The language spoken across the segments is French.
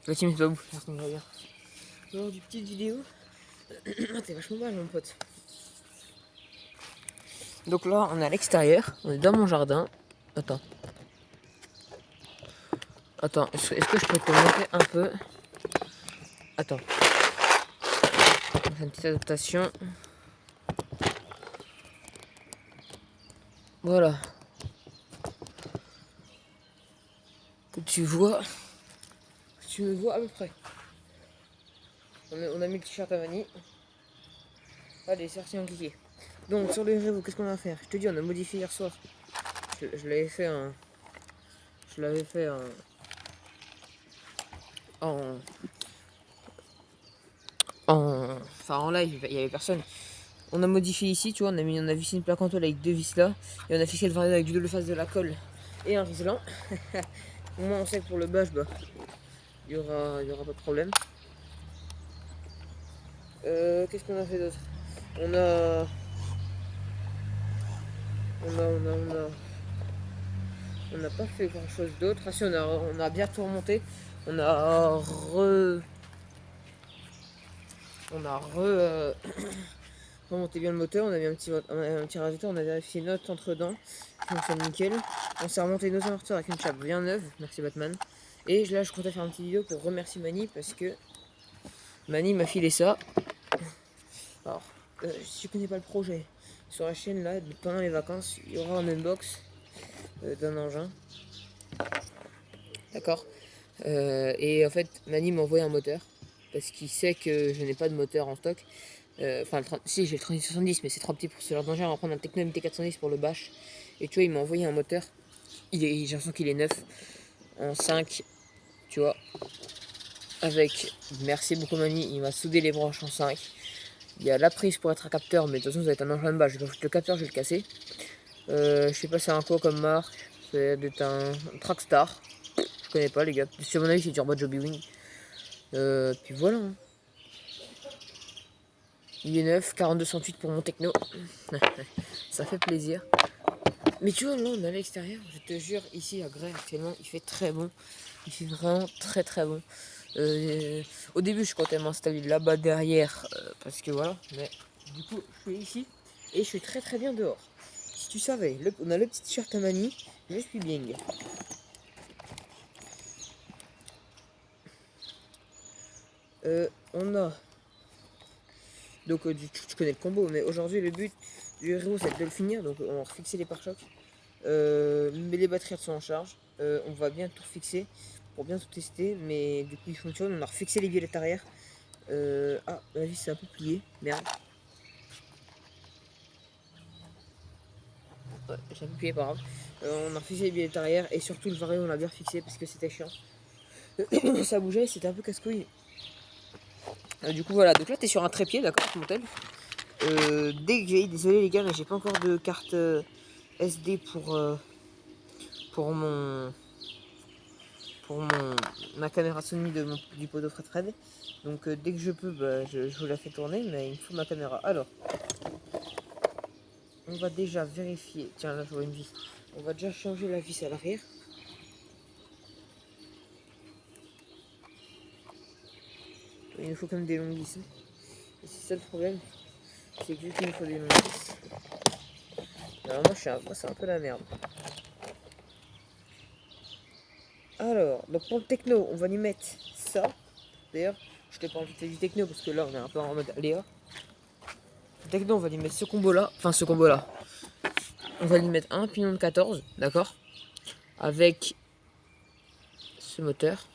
Toi, tu me fais pas bouffer, ça me va bien. Alors, du petite vidéo. T'es vachement mal, mon pote. Donc là, on est à l'extérieur. On est dans mon jardin. Attends. Attends, est-ce que je peux te montrer un peu? Attends. On fait une petite adaptation. Voilà. Que tu vois. Tu me vois à peu près. On a mis le t-shirt à Vanille. Allez, c'est parti en cliquer. Donc, sur le réseau, qu'est-ce qu'on va faire? Je te dis, on a modifié hier soir. Je l'avais fait un. Je l'avais fait en. Enfin, en live, il y avait personne. On a modifié ici, tu vois, on a vissé une plaque en tôle avec deux vis là. Et on a fixé le variant avec du double face de la colle et un riselant. Au moins, on sait que pour le bâche, bah, il y aura pas de problème. Qu'est-ce qu'on a fait d'autre? On a. On n'a pas fait grand chose d'autre. Ah si, on a bien tout remonté. On a remonté bien le moteur. On a mis un petit radiateur. On a vérifié notre entre-dents. Ça fonctionne nickel. On s'est remonté nos amortisseurs avec une chape bien neuve. Merci Batman. Et là, je comptais faire une petite vidéo pour remercier Mani parce que Mani m'a filé ça. Alors, si tu connais pas le projet, sur la chaîne là, pendant les vacances, il y aura un unbox d'un engin. D'accord. Et en fait, Mani m'a envoyé un moteur parce qu'il sait que je n'ai pas de moteur en stock. Enfin, si j'ai le 3070, mais c'est trop petit pour ce genre d'engin. On va prendre un Techno MT410 pour le bash. Et tu vois, il m'a envoyé un moteur. J'ai l'impression qu'il est neuf en 5, tu vois. Avec, merci beaucoup Mani, il m'a soudé les branches en 5. Il y a la prise pour être un capteur, mais de toute façon, ça va être un engin de base. Je vais foutre le capteur, je vais le casser. Je sais pas c'est un quoi comme marque. C'est un Trackstar. Je connais pas les gars. À mon avis, c'est Turbo Joby Wing. Puis voilà. Hein. Il est neuf, 42,68 pour mon techno. Ça fait plaisir. Mais tu vois, là, on est à l'extérieur. Je te jure, ici à Grès, actuellement, il fait très bon. Il fait vraiment très très bon. Au début, je comptais m'installer là-bas derrière. Parce que voilà. Mais du coup, je suis ici. Et je suis très très bien dehors. Si tu savais, on a le petit t-shirt à Mani. Je suis bien. On a. Donc, tu connais le combo. Mais aujourd'hui, le but du héros, c'est de le finir. Donc, on va refixer les pare-chocs. Mais les batteries elles sont en charge. On va bien tout fixer pour bien tout tester. Mais du coup, il fonctionne. On a refixé les violettes arrière. Ah, la vis c'est un peu plié. Merde. Ouais, j'ai un peu plié, pas grave. On a refixé les violettes arrière. Et surtout, le vario, on l'a bien fixé parce que c'était chiant. Ça bougeait, c'était un peu casse-couille. Du coup, voilà. Donc là, t'es sur un trépied, d'accord, mon tel. Dès que j'ai. Désolé, les gars, mais j'ai pas encore de carte SD pour mon. Ma caméra Sony du poteau Fred. Donc dès que je peux, bah, je vous la fais tourner, mais il me faut ma caméra. Alors, on va déjà vérifier. Tiens, là je vois une vis. On va déjà changer la vis à l'arrière. Il nous faut quand même des longues vis. Hein. Et c'est ça le problème. C'est que vu qu'il nous faut des longues vis. Alors moi c'est un peu la merde. Alors, donc pour le techno, on va lui mettre ça. D'ailleurs, je t'ai pas envie de faire du techno parce que là on est un peu en mode aléa. Le techno, on va lui mettre ce combo là. Enfin ce combo là. On va lui mettre un pignon de 14, d'accord, avec ce moteur.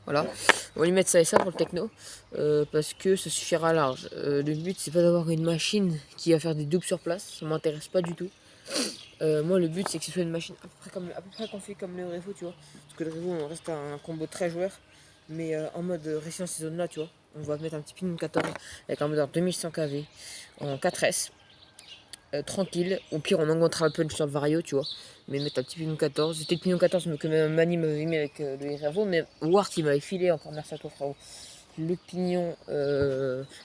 Voilà, on va lui mettre ça et ça pour le techno, parce que ça suffira large. Le but, c'est pas d'avoir une machine qui va faire des doubles sur place, ça m'intéresse pas du tout. Moi, le but, c'est que ce soit une machine à peu près configurée comme le Revo, tu vois. Parce que le Revo, on reste un combo très joueur, mais en mode rester dans ces zones-là, tu vois. On va mettre un petit pignon de 14 avec un moteur 2100 kV en 4S. Tranquille, au pire on augmentera un peu sur le vario, tu vois, mais mettre un petit pignon 14, c'était le pignon 14 mais que même Mani m'avait mis avec le Revo, mais Wart il m'avait filé, encore merci à toi frérot, le pignon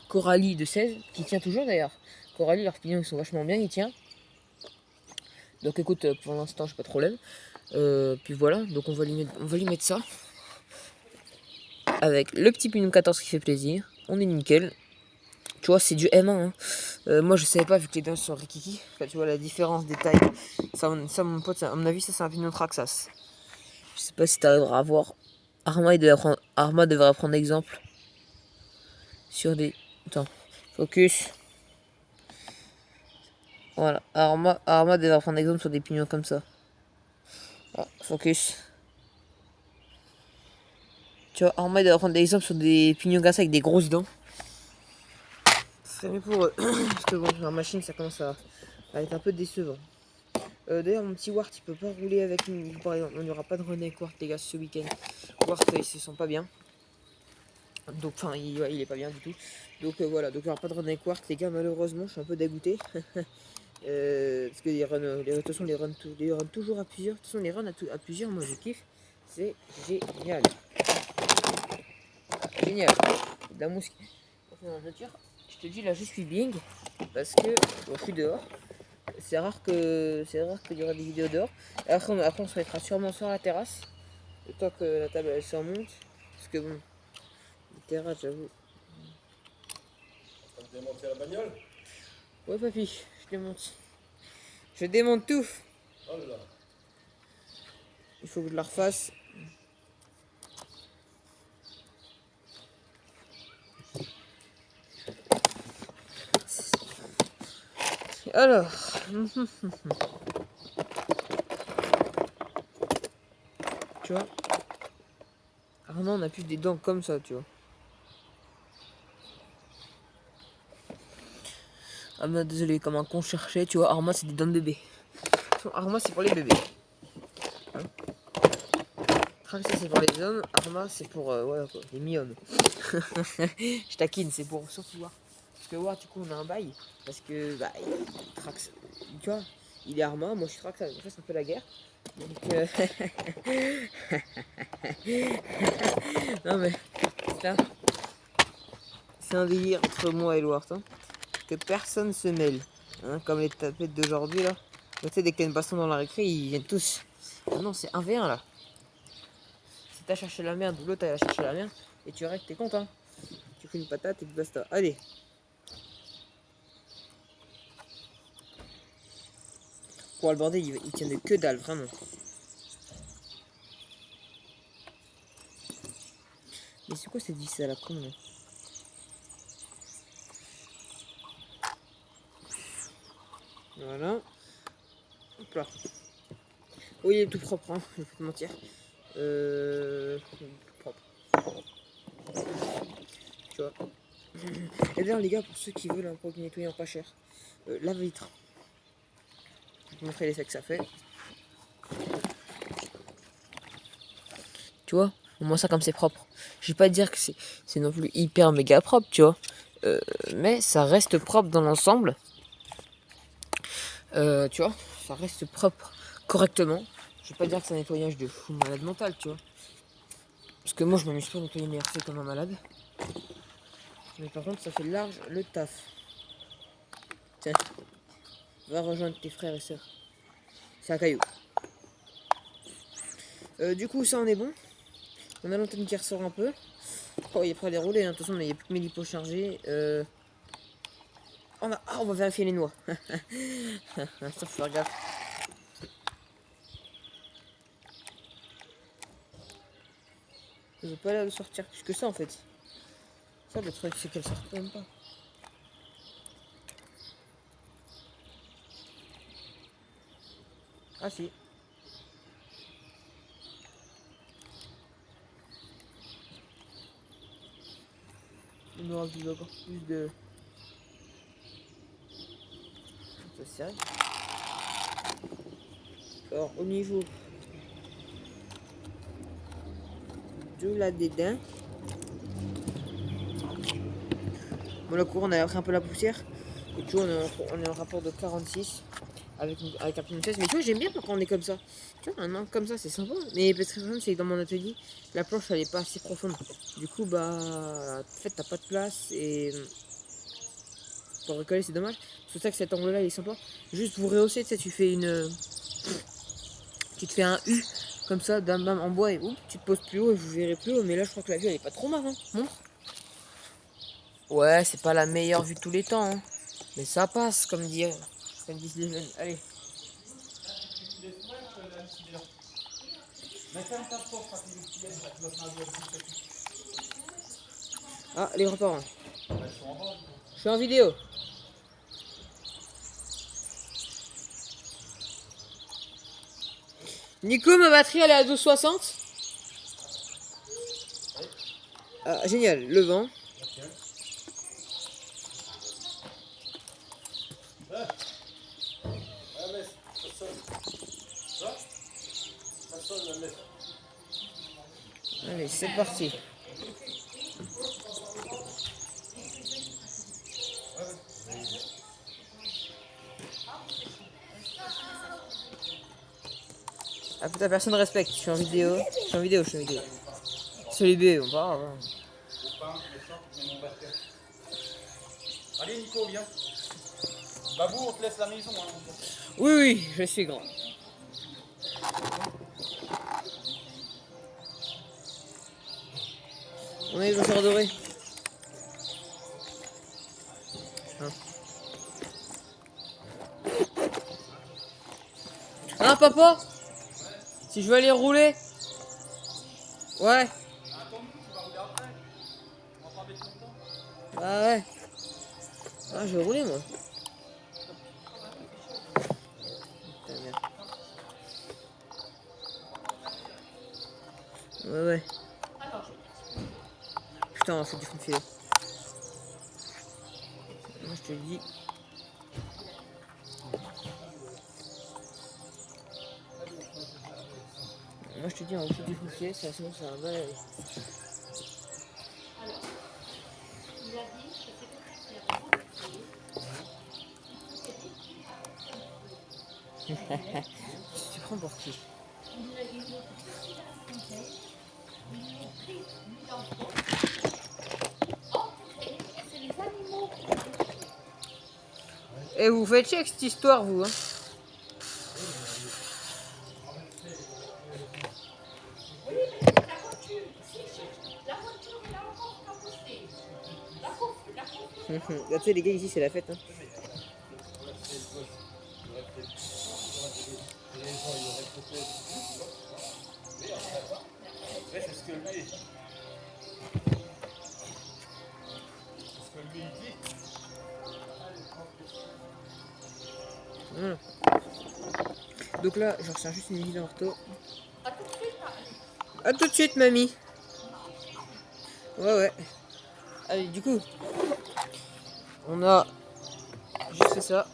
Coralie de 16, qui tient toujours d'ailleurs. Coralie, leurs pignons ils sont vachement bien, il tient. Donc écoute, pour l'instant j'ai pas de problème. Puis voilà, donc on va lui mettre ça. avec le petit pignon 14 qui fait plaisir. On est nickel. Tu vois, c'est du M1. Hein. Moi, je savais pas vu que les dents sont rikiki. Enfin, tu vois la différence des tailles. Ça mon pote, à mon avis, ça c'est un pignon Traxxas. Je sais pas si tu arriveras à voir. Arma devrait prendre exemple sur des. Attends, focus. Voilà, Arma devrait prendre exemple sur des pignons comme ça. Ah, focus. Tu vois, Arma devrait prendre exemple sur des pignons comme ça avec des grosses dents. C'est mieux pour eux. Parce que bon, leur machine ça commence à être un peu décevant. D'ailleurs, mon petit Wart il peut pas rouler avec nous. Par exemple, on n'y aura pas de run avec Wart, les gars, ce week-end. Wart il se sent pas bien. Donc, enfin, il est pas bien du tout. Donc voilà, donc il n'y aura pas de run avec Wart, les gars, malheureusement, je suis un peu dégoûté. Parce que de toute façon, les runs toujours à plusieurs. De toute façon, les runs à plusieurs, moi je kiffe. C'est génial. Génial. La mousse. Je te dis là, je suis bing parce que bon, je suis dehors. C'est rare qu'il y aura des vidéos dehors. Et après, on se mettra sûrement sur la terrasse. Le temps que la table elle s'en monte. Parce que bon, la terrasse, j'avoue. Tu vas démonter la bagnole? Ouais, papy, je démonte. Je démonte tout. Oh là là. Il faut que je la refasse. Alors. Tu vois. Armand, on a plus des dents comme ça, tu vois. Ah bah désolé, comme un con cherchait, tu vois, Arma c'est des dents de bébé. Arma c'est pour les bébés. Hein, Traxxas c'est pour les hommes, Arma c'est pour ouais, quoi, les mi-hommes. Je taquine, c'est pour surtout voir. Parce que voir, du coup on a un bail. Parce que bah Traxxas, tu vois, il est Arma, moi je suis Traxxas, donc ça c'est un peu la guerre. Donc non mais putain, c'est un délire entre moi et Loire, hein. Que personne se mêle. Hein, comme les tapettes d'aujourd'hui là. Tu sais, dès qu'il y a une baston dans la récré, ils viennent tous. Ah non, c'est 1v1 là. Si t'as cherché la merde ou l'autre a cherché la merde, et tu règles, t'es content. Tu fais une patate et puis basta. Allez. Pour le bordel, il tient de que dalle, vraiment. Mais c'est quoi cette vis à la con là? Voilà. Hop là. Oui, il est tout propre, hein, je vais pas te mentir. Propre. Tu vois. Et d'ailleurs, les gars, pour ceux qui veulent un produit nettoyant pas cher, la vitre. Je vais te montrer l'effet que ça fait. Tu vois, au moins ça comme c'est propre. Je vais pas dire que c'est non plus hyper méga propre, tu vois. Mais ça reste propre dans l'ensemble. Tu vois, ça reste propre correctement. Je vais pas dire que c'est un nettoyage de fou malade mental, tu vois. Parce que moi je m'amuse pas à nettoyer mes RC comme un malade. Mais par contre ça fait large le taf. Tiens, va rejoindre tes frères et sœurs. C'est un caillou. Du coup ça on est bon. On a l'antenne qui ressort un peu. Oh, il est prêt à dérouler, hein. De toute façon il n'y a plus que mes lipos chargés. On va vérifier les noix. Ça faut faire gaffe. Je veux pas l'air de sortir plus que ça en fait. Ça le truc c'est qu'elle sort même pas. Ah si. Il me reste encore plus de. Ça c'est vrai. Alors au niveau de la dédain. Bon la couronne elle a pris un peu la poussière. Et tu vois on est en rapport de 46 avec un pignon 16. Mais tu vois j'aime bien quand on est comme ça. Tu vois un angle comme ça c'est sympa. Mais le problème c'est que dans mon atelier la planche elle est pas assez profonde. Du coup bah en fait t'as pas de place et pour recoller c'est dommage. C'est pour ça que cet angle là il est sympa. Juste vous rehausser, tu sais tu fais une. Tu te fais un U comme ça, bam bam en bois et oups, tu te poses plus haut et vous verrez plus haut. Mais là, je crois que la vue elle est pas trop mal. Hein. Montre. Ouais, c'est pas la meilleure vue de tous les temps, hein. Mais ça passe, comme disent les jeunes. Allez. Ah, les grands-parents. Je suis en vidéo. Nico, ma batterie elle est à 12,60. Ah, génial, le vent. La messe, ça sonne. Ça sonne la messe. Allez, c'est parti. Ah putain, personne respecte. Je suis en vidéo. Je suis en vidéo. Salut B, on parle. Hein. Allez Nico, viens. Babou, on te laisse la maison. Hein. Oui, oui, je suis grand. On est les chaussures dorées. Hein. Ah papa, si je veux aller rouler. Ouais. Ah ouais. Ah, je vais rouler moi. Putain, merde. Ouais, ouais. Putain, on va foutre du fond de filet. Moi, je te le dis. Moi, je te dis, on va foutre du fond de filet, sinon ça va mal aller. Tu prends pour qui? Et vous faites chier avec cette histoire, vous, hein? Là, tu sais, les gars, ici, c'est la fête, hein. Ouais, c'est ce que lui. C'est ce que lui il dit. Donc là, je retiens juste une vidéo en retour. A tout de suite, mamie. Ouais, ouais. Allez, du coup, on a juste fait ça.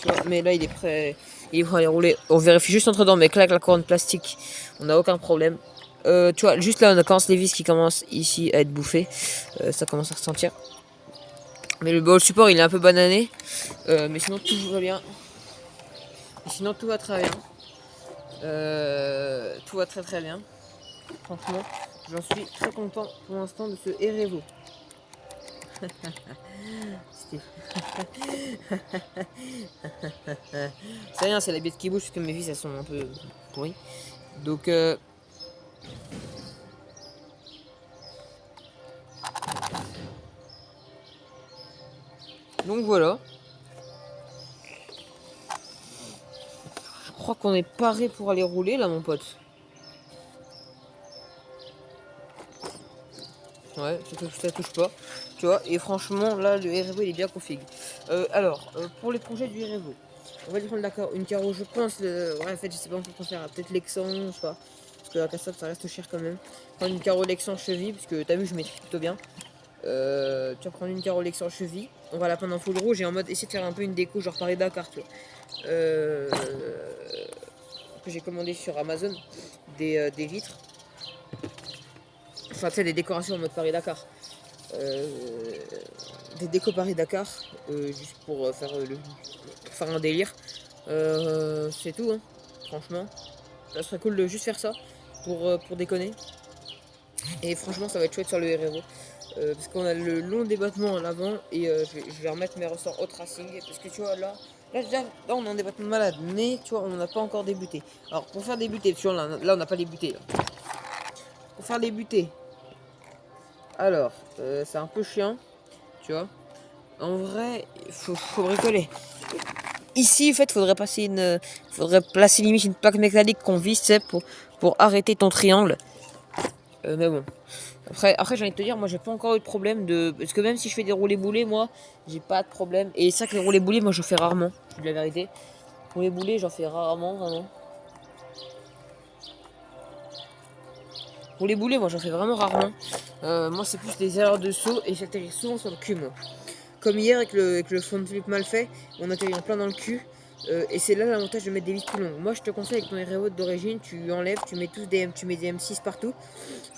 Tu vois, mais là, il est prêt. Il est prêt à aller rouler. On vérifie juste entre dents, mais avec la couronne plastique, on n'a aucun problème. Tu vois, juste là, on commence les vis qui commencent ici à être bouffées. Ça commence à ressentir. Mais le support, il est un peu banané. Mais sinon, tout va bien. Et sinon, tout va très bien. Tout va très très bien. Franchement, j'en suis très content pour l'instant de ce Erevo. C'est rien, c'est la bête qui bouge parce que mes vis elles sont un peu pourries. Donc voilà. Je crois qu'on est paré pour aller rouler là, mon pote. Ouais, ça touche pas. Tu vois, et franchement, là, le Erevo il est bien config. Alors, pour les projets du Erevo, on va dire prendre une carreau, je pense. Ouais, en fait, je sais pas encore quoi faire. Peut-être Lexan, je sais pas. Parce que la cassette, ça reste cher quand même. Prendre une carreau Lexan cheville, parce que t'as vu, je maîtrise plutôt bien. Tu vas prendre une carreau Lexan cheville. On va la prendre en full rouge et en mode essayer de faire un peu une déco, genre Paris-Dakar, tu vois. Que j'ai commandé sur Amazon, des vitres. Enfin, tu sais, des décorations en mode Paris-Dakar. Des déco Paris-Dakar, juste pour faire un délire. C'est tout, hein. Franchement. Ça serait cool de juste faire ça pour déconner. Et franchement, ça va être chouette sur le Herero. Parce qu'on a le long débattement à l'avant et je vais remettre mes ressorts au tracing. Parce que tu vois, là, Là, on est en débattement de malade, mais tu vois, on n'a pas encore débuté. Alors, pour faire débuter, tu vois, là on n'a pas débuté. Là. Pour faire débuter, alors, c'est un peu chiant, tu vois. En vrai, faut bricoler. Ici, en fait, faudrait placer limite une plaque métallique qu'on visse, c'est pour arrêter ton triangle. Mais bon. Après j'ai envie de te dire, moi j'ai pas encore eu de problème de. Parce que même si je fais des roulés boulets, moi, j'ai pas de problème. Et c'est vrai que les roulés boulets, moi j'en fais rarement. Je dis la vérité. Roulés boulets, j'en fais rarement, vraiment. Roulés boulets, moi j'en fais vraiment rarement. Moi c'est plus des erreurs de saut et j'atterris souvent sur le cul, moi. Comme hier avec le front flip mal fait, on atterrit en plein dans le cul. Et c'est là l'avantage de mettre des vis plus longues. Moi je te conseille avec ton RE d'origine, tu enlèves, tu mets tu mets des M6 partout.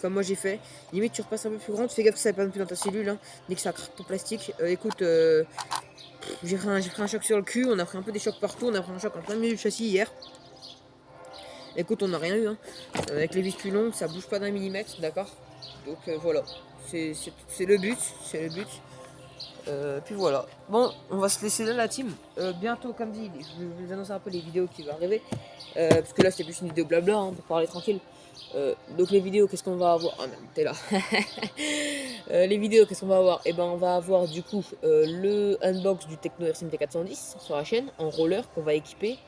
Comme moi j'ai fait. Limite tu repasses un peu plus grand, tu fais gaffe que ça ne pas non plus dans ta cellule, hein, dès que ça craque ton plastique. Écoute, j'ai pris un choc sur le cul, on a pris un peu des chocs partout, on a pris un choc en plein milieu du châssis hier. Écoute, on n'a rien eu, hein. Avec les vis plus longues, ça bouge pas d'un millimètre, d'accord. Donc voilà, c'est le but, c'est le but. Puis voilà. Bon, on va se laisser là la team. Bientôt, comme dit, je vais vous annoncer un peu les vidéos qui vont arriver. Parce que là, c'est plus une vidéo blabla, hein, pour parler tranquille. Donc les vidéos, qu'est-ce qu'on va avoir? Ah non, t'es là. Les vidéos, qu'est-ce qu'on va avoir? Eh ben, on va avoir du coup le unbox du Tecno RCMT 410 sur la chaîne, en roller qu'on va équiper.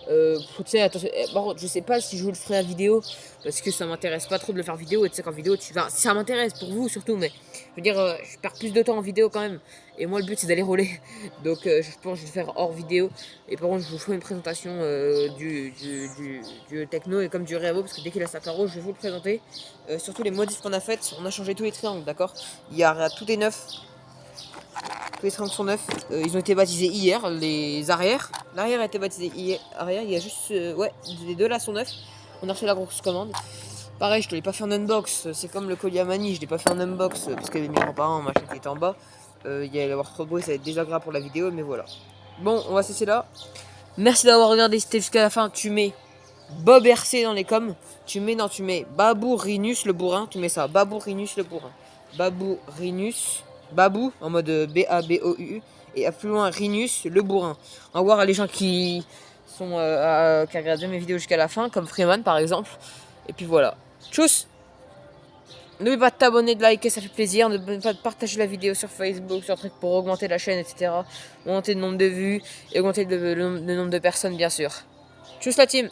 Tu sais, attention, par contre, je sais pas si je vous le ferai à vidéo parce que ça m'intéresse pas trop de le faire vidéo. Et tu sais qu'en vidéo, ça m'intéresse pour vous surtout, mais je veux dire, je perds plus de temps en vidéo quand même. Et moi, le but c'est d'aller rouler. Donc, je pense que je vais le faire hors vidéo. Et par contre, je vous ferai une présentation du Tecno et comme du Reavo parce que dès qu'il a sa carreau, je vais vous le présenter. Surtout les modifs qu'on a fait, on a changé tous les triangles, d'accord. Tout est neuf. Tous les triangles sont neufs. Ils ont été baptisés hier, les arrières. L'arrière a été baptisé hier. Arrière, il y a juste. Ouais, les deux là sont neufs. On a reçu la grosse commande. Pareil, je te l'ai pas fait en unbox. C'est comme le collier à manie, je l'ai pas fait en unbox parce qu'il y avait mes grands-parents, machin qui était en bas. Il y allait avoir trop de bruit, ça va être désagréable pour la vidéo, mais voilà. Bon, on va cesser là. Merci d'avoir regardé, c'était jusqu'à la fin. Tu mets Bob RC dans les coms. Tu mets Babou Rinus le bourrin. Tu mets ça, Babou Rinus le bourrin. Babou Rinus. Babou en mode B-A-B-O-U et à plus loin Rinus le bourrin. On va voir les gens qui qui regardent mes vidéos jusqu'à la fin, comme Freeman par exemple. Et puis voilà. Tchuss. N'oublie pas de t'abonner, de liker, ça fait plaisir. N'oublie pas de partager la vidéo sur Facebook, sur truc pour augmenter la chaîne, etc. Augmenter le nombre de vues et augmenter le nombre de personnes bien sûr. Tchuss la team.